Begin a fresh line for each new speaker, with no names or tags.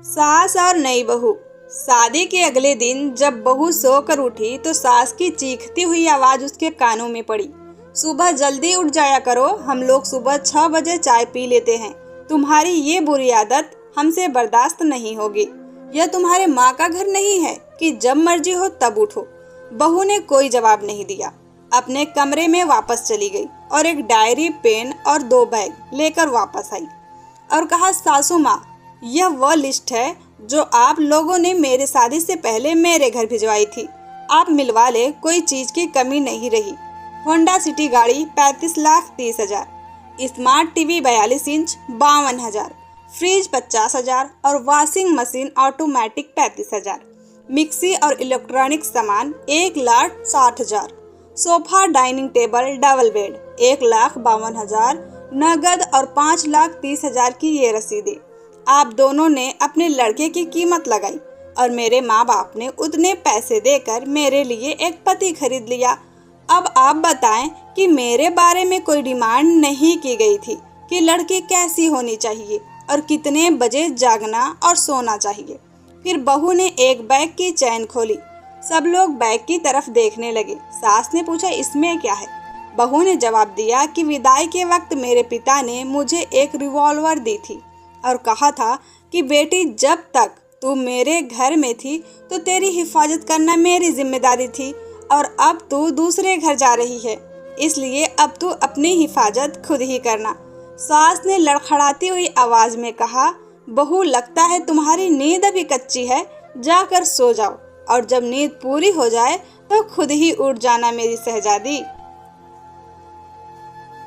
सास और नई बहू। शादी के अगले दिन जब बहू सोकर उठी तो सास की चीखती हुई आवाज उसके कानों में पड़ी। सुबह जल्दी उठ जाया करो, हम लोग सुबह 6 बजे चाय पी लेते हैं। तुम्हारी ये बुरी आदत हमसे बर्दाश्त नहीं होगी। यह तुम्हारे माँ का घर नहीं है कि जब मर्जी हो तब उठो। बहू ने कोई जवाब नहीं दिया, अपने कमरे में वापस चली गई और एक डायरी, पेन और 2 बैग लेकर वापस आई और कहा, सासू माँ, यह वह लिस्ट है जो आप लोगों ने मेरे शादी से पहले मेरे घर भिजवाई थी। आप मिलवा ले, कोई चीज की कमी नहीं रही। होंडा सिटी गाड़ी 35,30,000, स्मार्ट टीवी 42 इंच 52,000, फ्रिज 50,000 और वॉशिंग मशीन ऑटोमेटिक 35,000, मिक्सी और इलेक्ट्रॉनिक सामान 1,60,000, sofa, dining table, double bed 1,52,000, नगद और 5,30,000 की ये रसीदें। आप दोनों ने अपने लड़के की कीमत लगाई और मेरे माँ बाप ने उतने पैसे देकर मेरे लिए एक पति खरीद लिया। अब आप बताएं कि मेरे बारे में कोई डिमांड नहीं की गई थी कि लड़की कैसी होनी चाहिए और कितने बजे जागना और सोना चाहिए। फिर बहू ने एक बैग की चैन खोली। सब लोग बैग की तरफ देखने लगे। सास ने पूछा, इसमें क्या है? बहू ने जवाब दिया कि विदाई के वक्त मेरे पिता ने मुझे एक रिवॉल्वर दी थी और कहा था कि बेटी, जब तक तू मेरे घर में थी तो तेरी हिफाजत करना मेरी जिम्मेदारी थी और अब तू दूसरे घर जा रही है, इसलिए अब तू अपनी हिफाजत खुद ही करना। सास ने लड़खड़ाती हुई आवाज में कहा, बहू, लगता है तुम्हारी नींद अभी कच्ची है, जाकर सो जाओ और जब नींद पूरी हो जाए तो खुद ही उठ जाना मेरी शहजादी।